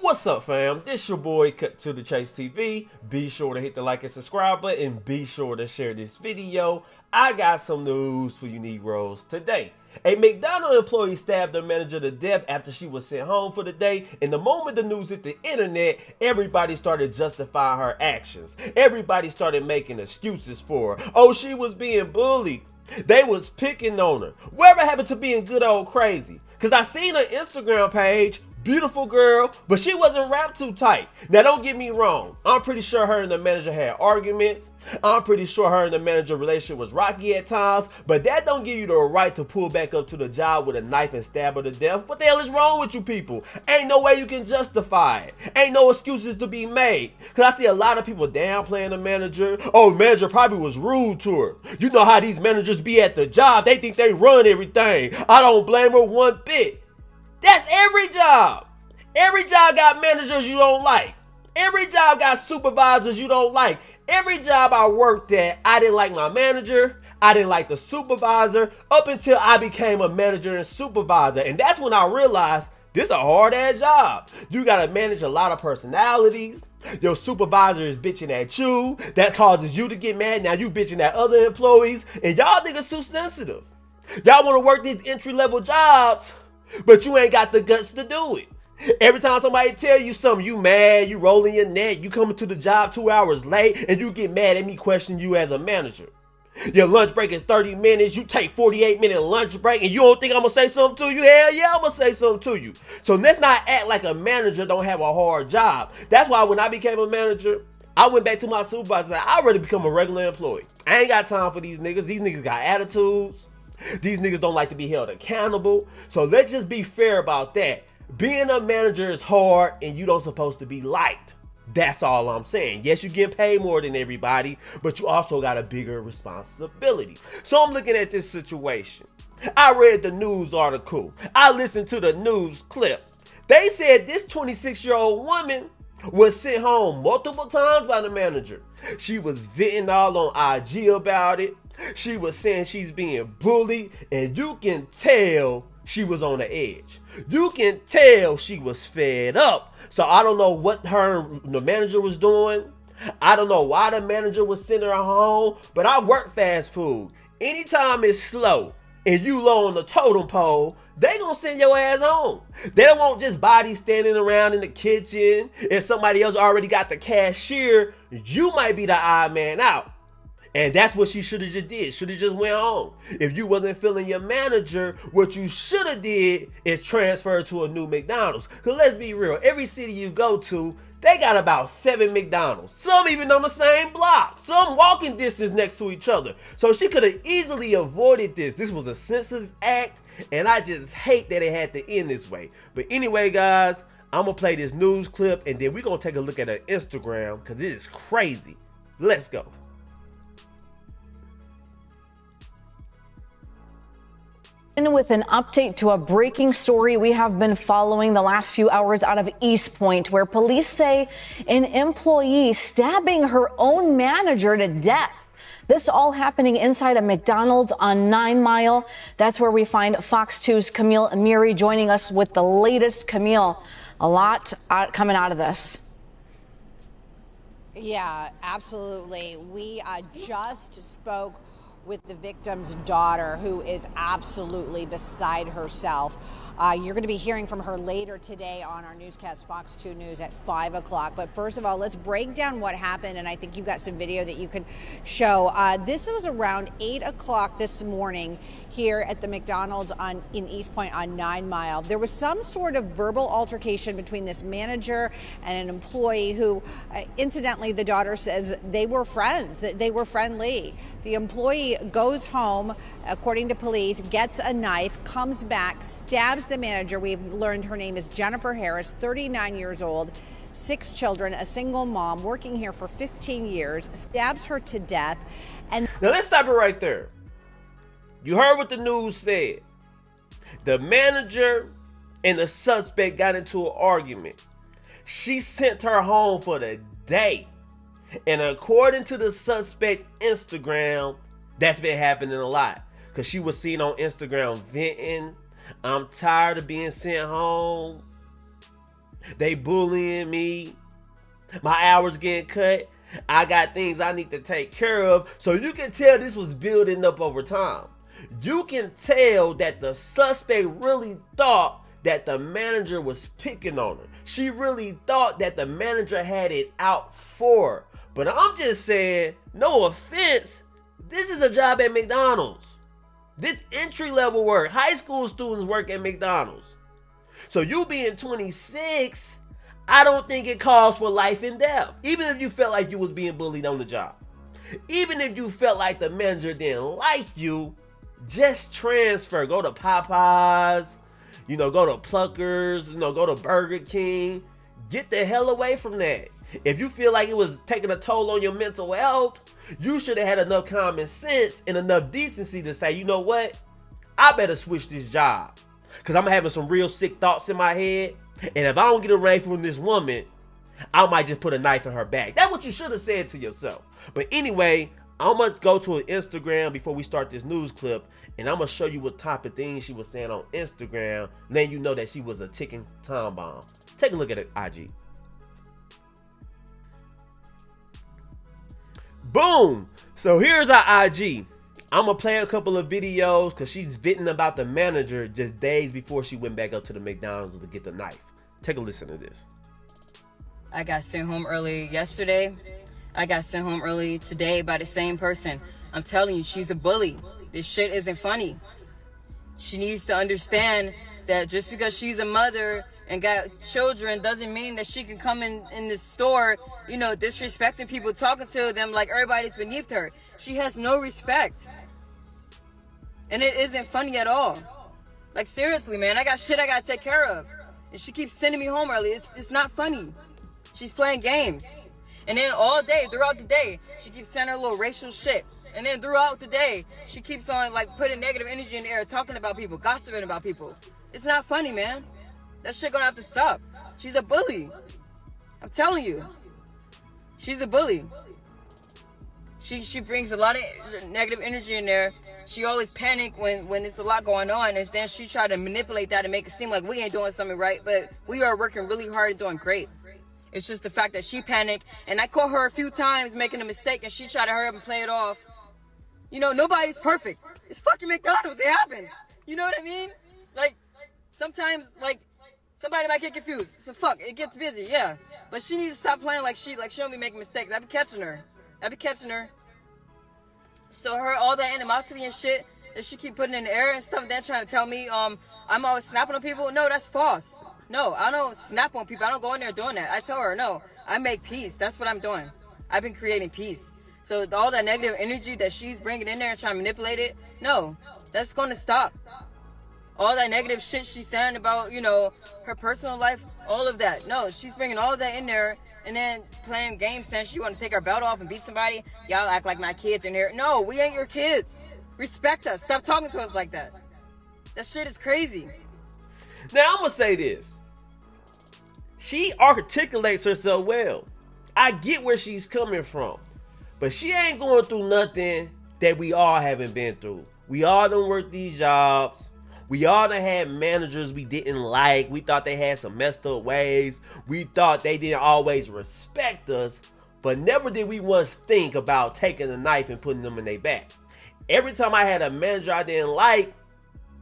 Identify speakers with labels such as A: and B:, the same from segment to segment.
A: What's up, fam? This your boy Cut to the Chase TV. Be sure to hit the like and subscribe button. Be sure to share this video. I got some news for you Negroes today. A McDonald's employee stabbed her manager to death after she was sent home for the day. And the moment the news hit the internet, everybody started justifying her actions. Everybody started making excuses for her. Oh, she was being bullied. They was picking on her. Whatever happened to being good old crazy? Cause I seen her Instagram page. Beautiful girl, but she wasn't wrapped too tight. Now don't get me wrong, I'm pretty sure her and the manager had arguments. I'm pretty sure her and the manager relationship was rocky at times, but that don't give you the right to pull back up to the job with a knife and stab her to death. What the hell is wrong with you people? Ain't no way you can justify it. Ain't no excuses to be made. Cause I see a lot of people downplaying the manager. Oh, the manager probably was rude to her. You know how these managers be at the job. They think they run everything. I don't blame her one bit. That's every job. Every job got managers you don't like. Every job got supervisors you don't like. Every job I worked at, I didn't like my manager. I didn't like the supervisor up until I became a manager and supervisor. And that's when I realized this is a hard ass job. You gotta manage a lot of personalities. Your supervisor is bitching at you. That causes you to get mad. Now you bitching at other employees. And y'all niggas too sensitive. Y'all wanna work these entry level jobs, but you ain't got the guts to do it. Every time somebody tell you something, you mad, you rolling your neck, you coming to the job 2 hours late, and you get mad at me questioning you as a manager. Your lunch break is 30 minutes, you take 48-minute lunch break, and you don't think I'm gonna say something to you? Hell yeah, I'm gonna say something to you. So let's not act like a manager don't have a hard job. That's why when I became a manager, I went back to my supervisor and said, I'd rather become a regular employee. I ain't got time for these niggas. These niggas got attitudes. These niggas don't like to be held accountable. So let's just be fair about that. Being a manager is hard and you don't supposed to be liked. That's all I'm saying. Yes, you get paid more than everybody, but you also got a bigger responsibility. So I'm looking at this situation. I read the news article. I listened to the news clip. They said this 26-year-old woman was sent home multiple times by the manager. She was venting all on IG about it. She was saying she's being bullied, and you can tell she was on the edge. You can tell she was fed up. So I don't know what the manager was doing. I don't know why the manager was sending her home, but I work fast food. Anytime it's slow and you low on the totem pole, they gonna send your ass home. They don't want just bodies standing around in the kitchen. If somebody else already got the cashier, you might be the odd man out. And that's what she should have just did. Should have just went home. If you wasn't feeling your manager, what you should have did is transfer to a new McDonald's. Cause let's be real, every city you go to, they got about 7 McDonald's. Some even on the same block. Some walking distance next to each other. So she could have easily avoided this. This was a census act, and I just hate that it had to end this way. But anyway, guys, I'm gonna play this news clip, and then we're gonna take a look at her Instagram, cause it is crazy. Let's go.
B: With an update to a breaking story we have been following the last few hours out of East Point, where police say an employee stabbing her own manager to death. This all happening inside a McDonald's on 9 Mile. That's where we find Fox 2's Camille Amiri joining us with the latest. Camille, a lot coming out of this.
C: Yeah, absolutely. We just spoke with the victim's daughter, who is absolutely beside herself. You're going to be hearing from her later today on our newscast, Fox 2 News at 5 o'clock. But first of all, let's break down what happened. And I think you've got some video that you can show. This was around 8 o'clock this morning here at the McDonald's in East Point on 9 Mile. There was some sort of verbal altercation between this manager and an employee who, incidentally, the daughter says they were friends, that they were friendly. The employee goes home, according to police, gets a knife, comes back, stabs the manager. We've learned her name is Jennifer Harris, 39 years old, 6 children, a single mom, working here for 15 years, stabs her to death. And
A: now let's stop it right there. You heard what the news said. The manager and the suspect got into an argument. She sent her home for the day. And according to the suspect Instagram, that's been happening a lot. Because she was seen on Instagram venting. I'm tired of being sent home. They bullying me. My hours getting cut. I got things I need to take care of. So you can tell this was building up over time. You can tell that the suspect really thought that the manager was picking on her. She really thought that the manager had it out for her. But I'm just saying, no offense, this is a job at McDonald's. This entry-level work. High school students work at McDonald's. So you being 26, I don't think it calls for life and death. Even if you felt like you was being bullied on the job. Even if you felt like the manager didn't like you, just transfer. Go to Popeyes, go to Pluckers, go to Burger King. Get the hell away from that. If you feel like it was taking a toll on your mental health, you should have had enough common sense and enough decency to say, you know what? I better switch this job. Because I'm having some real sick thoughts in my head. And if I don't get away from this woman, I might just put a knife in her back. That's what you should have said to yourself. But anyway, I'm going to go to an Instagram before we start this news clip. And I'm going to show you what type of things she was saying on Instagram. Then you know that she was a ticking time bomb. Take a look at it, IG. Boom. So here's our IG. I'm going to play a couple of videos because she's venting about the manager just days before she went back up to the McDonald's to get the knife. Take a listen to this.
D: I got sent home early yesterday. I got sent home early today by the same person. I'm telling you, she's a bully. This shit isn't funny. She needs to understand that just because she's a mother and got children doesn't mean that she can come in the store, disrespecting people, talking to them like everybody's beneath her. She has no respect. And it isn't funny at all. Like, seriously, man, I got shit I gotta take care of. And she keeps sending me home early. It's not funny. She's playing games. And then all day, throughout the day, she keeps saying her little racial shit. And then throughout the day, she keeps on, putting negative energy in the air, talking about people, gossiping about people. It's not funny, man. That shit gonna have to stop. She's a bully. I'm telling you. She's a bully. She brings a lot of negative energy in there. She always panic when there's a lot going on, and then she try to manipulate that and make it seem like we ain't doing something right, but we are working really hard and doing great. It's just the fact that she panicked, and I caught her a few times making a mistake, and she tried to hurry up and play it off. Nobody's perfect. It's fucking McDonald's. It happens. You know what I mean? Sometimes, somebody might get confused. So fuck, it gets busy, yeah. But she needs to stop playing like she don't be making mistakes. I be catching her. So all that animosity and shit that she keep putting in the air and stuff, then trying to tell me I'm always snapping on people. No, that's false. No, I don't snap on people. I don't go in there doing that. I tell her, no, I make peace. That's what I'm doing. I've been creating peace. So all that negative energy that she's bringing in there and trying to manipulate it, no, that's going to stop. All that negative shit she's saying about, her personal life, all of that. No, she's bringing all of that in there and then playing games saying she want to take her belt off and beat somebody. Y'all act like my kids in here. No, we ain't your kids. Respect us. Stop talking to us like that. That shit is crazy.
A: Now, I'm going to say this. She articulates herself well. I get where she's coming from. But she ain't going through nothing that we all haven't been through. We all done worked these jobs. We all done had managers we didn't like. We thought they had some messed up ways. We thought they didn't always respect us. But never did we once think about taking a knife and putting them in their back. Every time I had a manager I didn't like,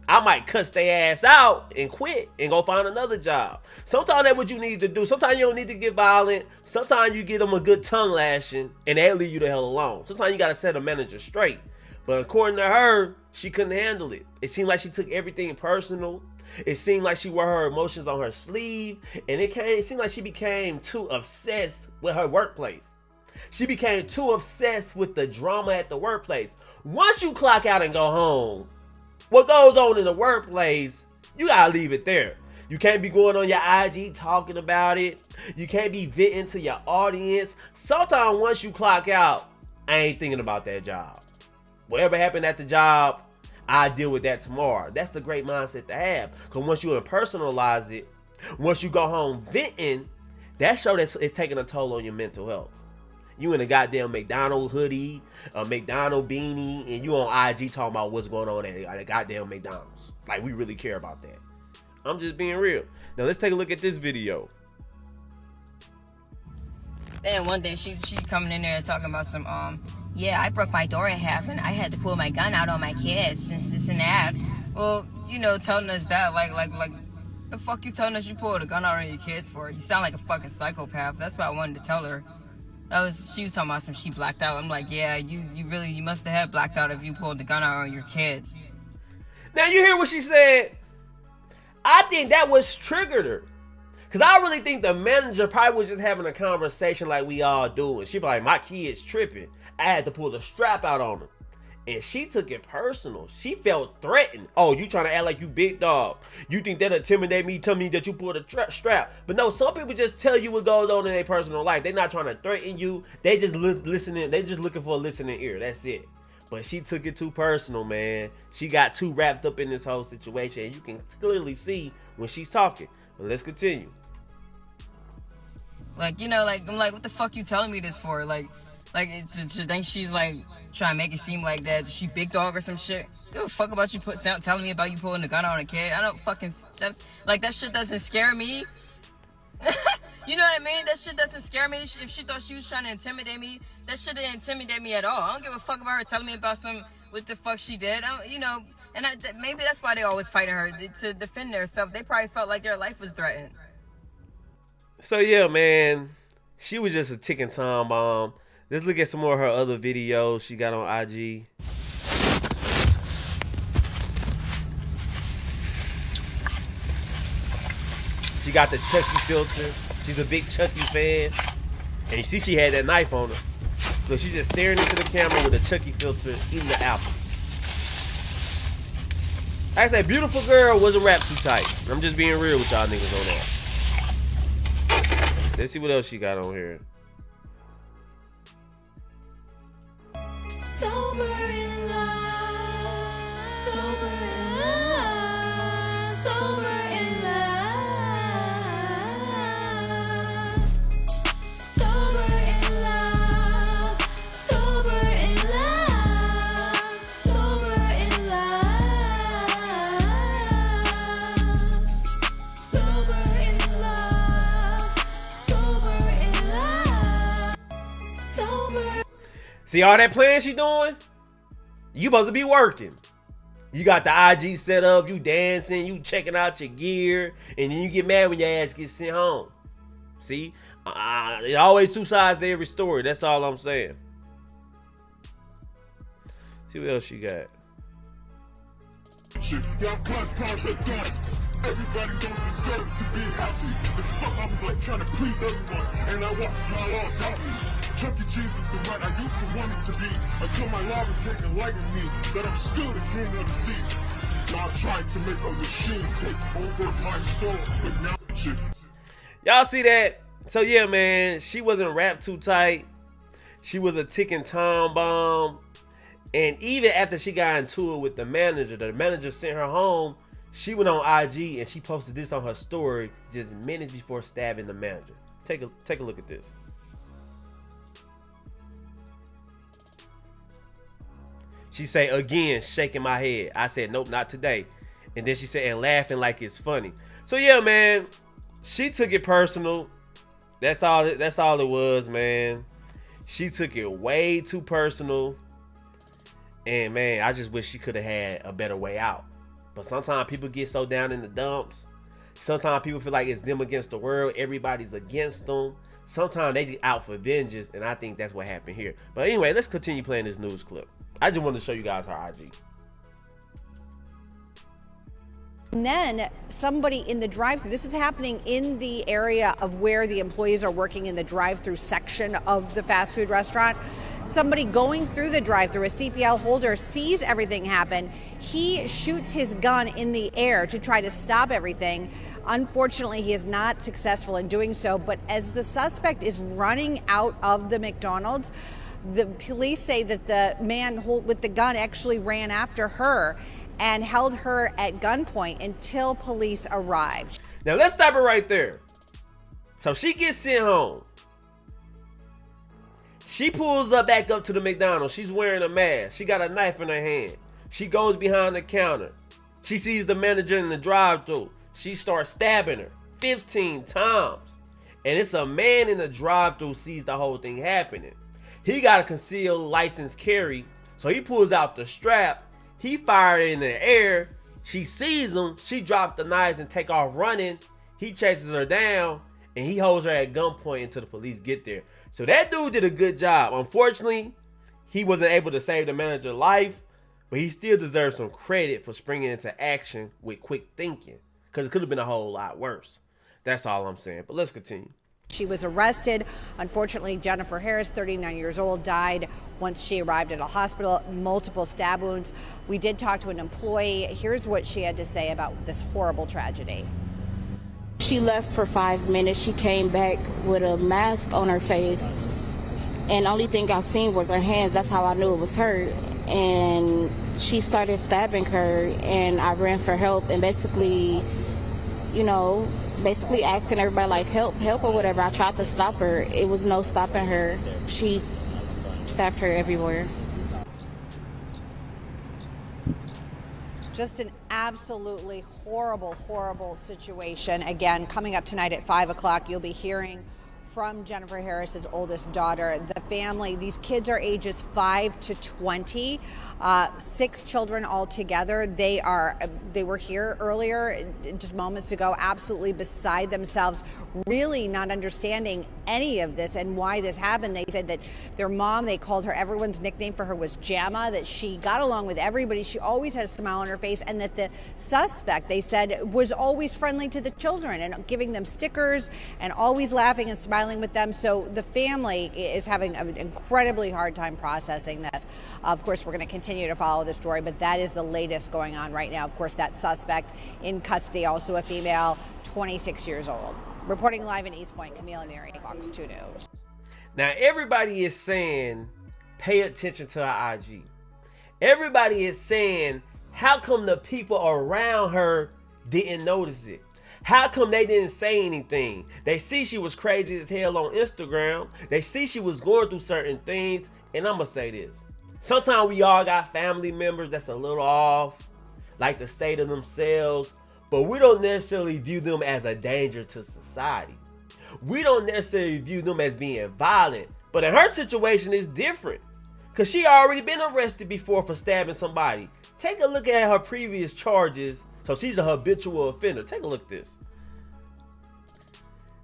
A: I might cuss their ass out and quit and go find another job. Sometimes that's what you need to do. Sometimes you don't need to get violent. Sometimes you give them a good tongue lashing and they'll leave you the hell alone. Sometimes you got to set a manager straight. But according to her, she couldn't handle it. It seemed like she took everything personal. It seemed like she wore her emotions on her sleeve. And it seemed like she became too obsessed with her workplace. She became too obsessed with the drama at the workplace. Once you clock out and go home, what goes on in the workplace, you gotta leave it there. You can't be going on your IG talking about it. You can't be venting to your audience. Sometimes once you clock out, I ain't thinking about that job. Whatever happened at the job, I deal with that tomorrow. That's the great mindset to have. Because once you personalize it, once you go home venting, that shows that it's taking a toll on your mental health. You in a goddamn McDonald's hoodie, a McDonald's beanie, and you on IG talking about what's going on at a goddamn McDonald's. Like, we really care about that. I'm just being real. Now, let's take a look at this video.
D: Then one day she coming in there talking about some yeah, I broke my door in half and I had to pull my gun out on my kids and this and that. Well, you know, telling us that like the fuck you telling us you pulled a gun out on your kids for? You sound like a fucking psychopath. That's what I wanted to tell her. She was talking about some she blacked out. I'm like, yeah, you must have had blacked out if you pulled the gun out on your kids.
A: Now you hear what she said? I think that was triggered her. Cause I really think the manager probably was just having a conversation like we all do. And she be like, my kid's tripping. I had to pull the strap out on him. And she took it personal. She felt threatened. Oh, you trying to act like you big dog. You think that intimidate me, tell me that you pulled a strap. But no, some people just tell you what goes on in their personal life. They're not trying to threaten you. They just listening. They just looking for a listening ear. That's it. But she took it too personal, man. She got too wrapped up in this whole situation. And you can clearly see when she's talking. But let's continue.
D: Like, you know, like, I'm like, what the fuck you telling me this for? Like she think she's like trying to make it seem like that she big dog or some shit. Give a fuck about you telling me about you pulling the gun on a kid. I don't fucking, that shit doesn't scare me. You know what I mean? That shit doesn't scare me. If she thought she was trying to intimidate me, that shit didn't intimidate me at all. I don't give a fuck about her telling me about what the fuck she did. You know, and maybe that's why they always fighting her, to defend themselves. They probably felt like their life was threatened.
A: So yeah, man, she was just a ticking time bomb. Let's look at some more of her other videos she got on IG. She got the Chucky filter. She's a big Chucky fan. And you see she had that knife on her. So she's just staring into the camera with a Chucky filter, eating the apple. Like I said, beautiful girl wasn't wrapped too tight. I'm just being real with y'all niggas on that. Let's see what else she got on here.
E: Sober in love, sober in love, sober in love, sober in love, sober in love, sober in love, sober in love, sober in love, sober.
A: See all that playing she doing? You supposed to be working. You got the IG set up, you dancing, you checking out your gear, and then you get mad when your ass gets sent home. See? There's always two sides to every story. That's all I'm saying. See what else she got.
F: Everybody don't deserve to be happy. The fuck I'm like trying to please everyone, and I watch y'all all doubt me. Chuck E. Cheese is the man I used to want it to be, until my lava cake enlightened me that I'm still the king of the sea. Y'all trying to make a machine take over my soul, but now shit.
A: Y'all see that? So yeah, man, she wasn't wrapped too tight. She was a ticking time bomb. And even after she got into it with the manager sent her home. She went on IG and she posted this on her story just minutes before stabbing the manager. Take a look at this. She say, again, shaking my head. I said, nope, not today. And then she said, and laughing like it's funny. So yeah, man, she took it personal. That's all it was, man. She took it way too personal. And man, I just wish she could have had a better way out. But sometimes people get so down in the dumps. Sometimes people feel like it's them against the world. Everybody's against them. Sometimes they just out for vengeance. And I think that's what happened here. But anyway, let's continue playing this news clip. I just wanted to show you guys her IG.
C: And then somebody in the drive-thru, this is happening in the area of where the employees are working in the drive-thru section of the fast food restaurant. Somebody going through the drive-thru, a CPL holder, sees everything happen. He shoots his gun in the air to try to stop everything. Unfortunately, he is not successful in doing so. But as the suspect is running out of the McDonald's, the police say that the man with the gun actually ran after her and held her at gunpoint until police arrived.
A: Now let's stop it right there. So she gets sent home. She pulls back up to the McDonald's. She's wearing a mask. She got a knife in her hand. She goes behind the counter. She sees the manager in the drive-thru. She starts stabbing her 15 times. and it's a man in the drive-thru sees the whole thing happening. He got a concealed license carry, so he pulls out the strap. He fired it in the air. She sees him. She drops the knives and take off running. He chases her down, and he holds her at gunpoint until the police get there. So that dude did a good job. Unfortunately, he wasn't able to save the manager's life, but he still deserves some credit for springing into action with quick thinking, because it could have been a whole lot worse. That's all I'm saying. But let's continue.
C: She was arrested. Unfortunately, Jennifer Harris, 39 years old, died once she arrived at a hospital, multiple stab wounds. We did talk to an employee. Here's what she had to say about this horrible tragedy.
G: She left for 5 minutes. She came back with a mask on her face, and the only thing I seen was her hands. That's how I knew it was her. And she started stabbing her, and I ran for help, and basically asking everybody, like, help or whatever. I tried to stop her. It was no stopping her. She stabbed her everywhere.
C: Just an absolutely horrible, horrible situation. Again, coming up tonight at 5 o'clock, you'll be hearing from Jennifer Harris's oldest daughter. The family, these kids are ages 5 to 20, 6 children altogether. They were here earlier, just moments ago, absolutely beside themselves, really not understanding any of this and why this happened. They said that their mom, they called her, everyone's nickname for her was Jamma, that she got along with everybody. She always had a smile on her face, and that the suspect, they said, was always friendly to the children and giving them stickers and always laughing and smiling with them. So the family is having an incredibly hard time processing this. Of course, we're going to continue to follow this story, but that is the latest going on right now. Of course, that suspect in custody, also a female, 26 years old. Reporting live in East Point, Camille Neary, Fox 2 News.
A: Now, everybody is saying, pay attention to her IG. Everybody is saying, how come the people around her didn't notice it? How come they didn't say anything? They see she was crazy as hell on Instagram. They see she was going through certain things. And I'm going to say this. Sometimes we all got family members that's a little off, like the state of themselves, but we don't necessarily view them as a danger to society. We don't necessarily view them as being violent. But in her situation, it's different, because she already been arrested before for stabbing somebody. Take a look at her previous charges. So she's a habitual offender. Take a look at this.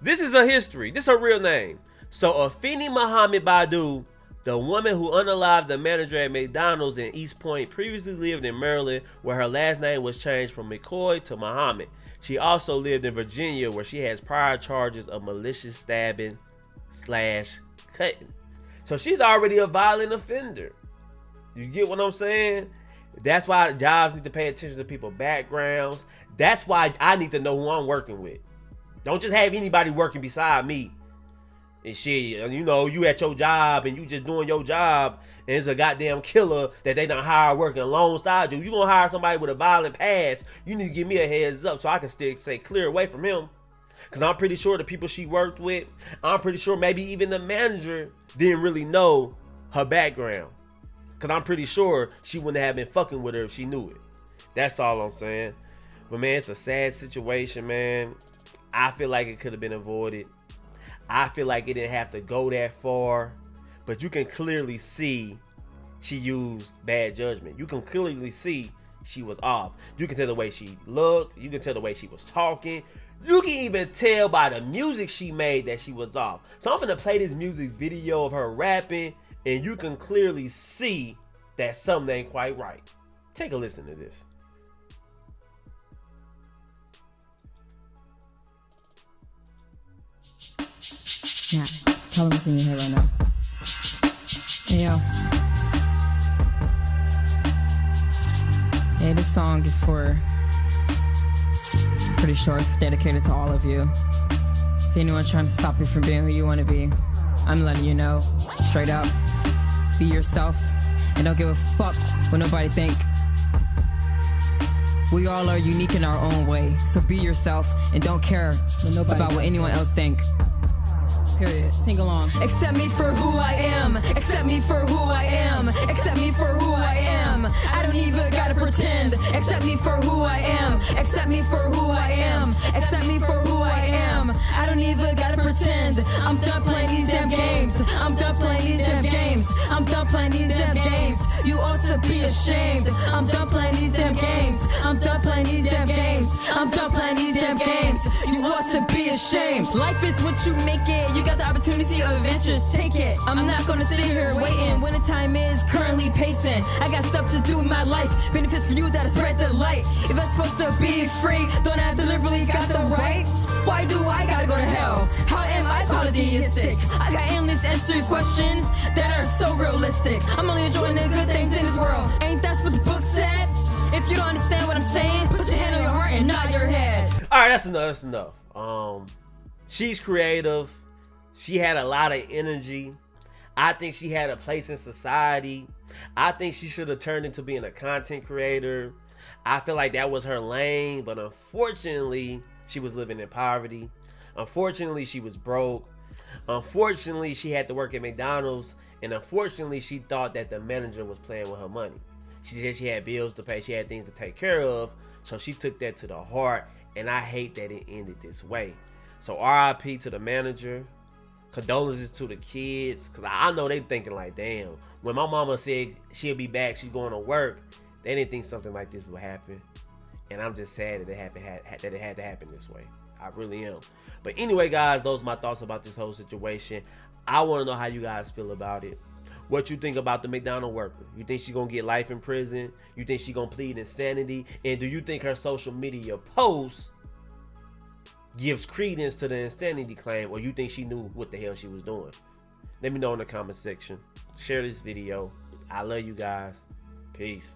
A: This is her history. This is her real name. So Afeni Muhammad Badu, the woman who unalived the manager at McDonald's in East Point, previously lived in Maryland, where her last name was changed from McCoy to Muhammad. She also lived in Virginia, where she has prior charges of malicious stabbing / cutting. So she's already a violent offender. You get what I'm saying? That's why jobs need to pay attention to people's backgrounds. That's why I need to know who I'm working with. Don't just have anybody working beside me. And shit, you at your job and you just doing your job, and it's a goddamn killer that they done hire working alongside you. You gonna hire somebody with a violent past, you need to give me a heads up so I can still stay clear away from him. Because I'm pretty sure the people she worked with, I'm pretty sure maybe even the manager didn't really know her background. Because I'm pretty sure she wouldn't have been fucking with her if she knew it. That's all I'm saying. But man, it's a sad situation, man. I feel like it could have been avoided. I feel like it didn't have to go that far. But you can clearly see she used bad judgment. You can clearly see she was off. You can tell the way she looked. You can tell the way she was talking. You can even tell by the music she made that she was off. So I'm going to play this music video of her rapping, and you can clearly see that something ain't quite right. Take a listen to this.
H: Yeah, tell him what's in your head right now. Hey, yo. Yeah, this song is for... Pretty sure it's dedicated to all of you. If anyone's trying to stop you from being who you want to be, I'm letting you know, straight up. Be yourself, and don't give a fuck what nobody think. We all are unique in our own way, so be yourself and don't care about what anyone else think. Period. Sing along. Accept me for who I am. Accept me for who I am. Accept me for who I am. I don't even gotta pretend. Accept me for who I am. Accept me for who I am. Accept me for who I am. I don't even gotta pretend. I'm done playing these damn games. I'm done playing these damn games. I'm done playing these damn games. You ought to be ashamed. I'm done playing these damn games. I'm done playing these damn games. I'm done playing these damn games. You ought to be ashamed. Life is what you make it. You got the opportunity of adventures. Take it. I'm not gonna sit here waiting when the time is currently pacing. I got stuff to do in my life. Benefits for you that'll spread the light. If I'm supposed to be free, don't I deliberately got the right? Why do I gotta go to hell? How am I polytheistic? I got endless answered questions that are so realistic. I'm only enjoying the good things in this world. Ain't that what the book said? If you don't understand what I'm saying, put your hand on your heart and nod your head.
A: All right, that's enough. That's enough. She's creative. She had a lot of energy. I think she had a place in society. I think she should have turned into being a content creator. I feel like that was her lane, but unfortunately, she was living in poverty. Unfortunately, she was broke. Unfortunately, she had to work at McDonald's. And unfortunately, she thought that the manager was playing with her money. She said she had bills to pay. She had things to take care of. So she took that to the heart. And I hate that it ended this way. So RIP to the manager. Condolences to the kids. Because I know they thinking like, damn. When my mama said she'll be back, she's going to work, they didn't think something like this would happen. And I'm just sad that it had to happen this way. I really am. But anyway, guys, those are my thoughts about this whole situation. I want to know how you guys feel about it. What you think about the McDonald's worker? You think she's going to get life in prison? You think she's going to plead insanity? And do you think her social media post gives credence to the insanity claim? Or you think she knew what the hell she was doing? Let me know in the comment section. Share this video. I love you guys. Peace.